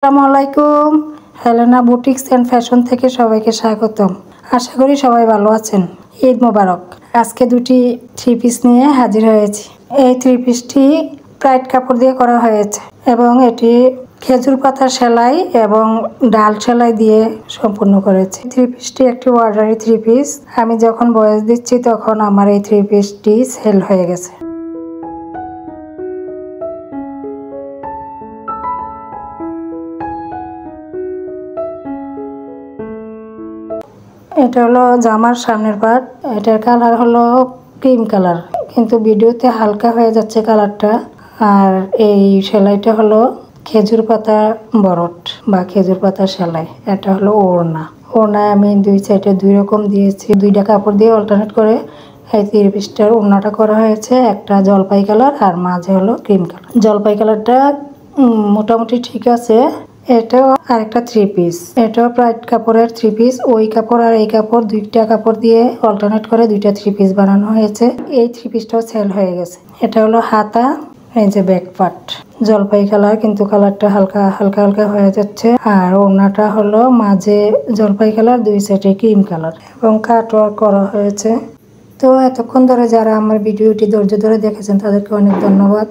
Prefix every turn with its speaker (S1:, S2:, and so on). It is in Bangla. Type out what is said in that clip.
S1: আসসালামু আলাইকুম। হেলেনা বুটিক্স অ্যান্ড ফ্যাশন থেকে সবাইকে স্বাগতম। আশা করি সবাই ভালো আছেন। ঈদ মোবারক। আজকে দুটি থ্রি পিস নিয়ে হাজির হয়েছি। এই থ্রি পিসটি প্রাইড কাপড় দিয়ে করা হয়েছে এবং এটি খেজুর পাতা সেলাই এবং ডাল সেলাই দিয়ে সম্পূর্ণ করেছে। থ্রি পিসটি একটি অর্ডারি থ্রি পিস। আমি যখন বয়স দিচ্ছি তখন আমার এই থ্রি পিসটি সেল হয়ে গেছে। এটা হলো জামার সামনের পার্ট। এটার কালার হলো ক্রিম কালার, কিন্তু ভিডিওতে হালকা হয়ে যাচ্ছে কালারটা। আর এই সেলাইটা হলো খেজুর পাতা বরট বা খেজুর পাতা সেলাই। এটা হলো ওড়না। ওড়নায় আমি দুই সাইডে দুই রকম দিয়েছি, দুইটা কাপড় দিয়ে অল্টারনেট করে এই থ্রি পিসটার ওড়নাটা করা হয়েছে। একটা জলপাই কালার আর মাঝে হলো ক্রিম কালার। জলপাই কালারটা মোটামুটি ঠিক আছে। এটাও আরেকটা থ্রি পিস, এটাও প্রাইড কাপড়ের থ্রি পিস। ওই কাপড় আর এই কাপড় দুইটা কাপড় দিয়ে অল্টারনেট করে দুইটা থ্রি পিস বানানো হয়েছে। এই থ্রি পিসটাও সেল হয়ে গেছে। এটা হলো হাতা, এই যে ব্যাক পার্ট জলপাই কালার, কিন্তু কালারটা হালকা হালকা হালকা হয়ে যাচ্ছে। আর ওড়নাটা হলো মাঝে জলপাই কালার, দুই সাইডে ক্রিম কালার এবং কাট ওয়ার্ক করা হয়েছে। তো এতক্ষণ ধরে যারা আমার ভিডিওটি ধৈর্য ধরে দেখেছেন তাদেরকে অনেক ধন্যবাদ।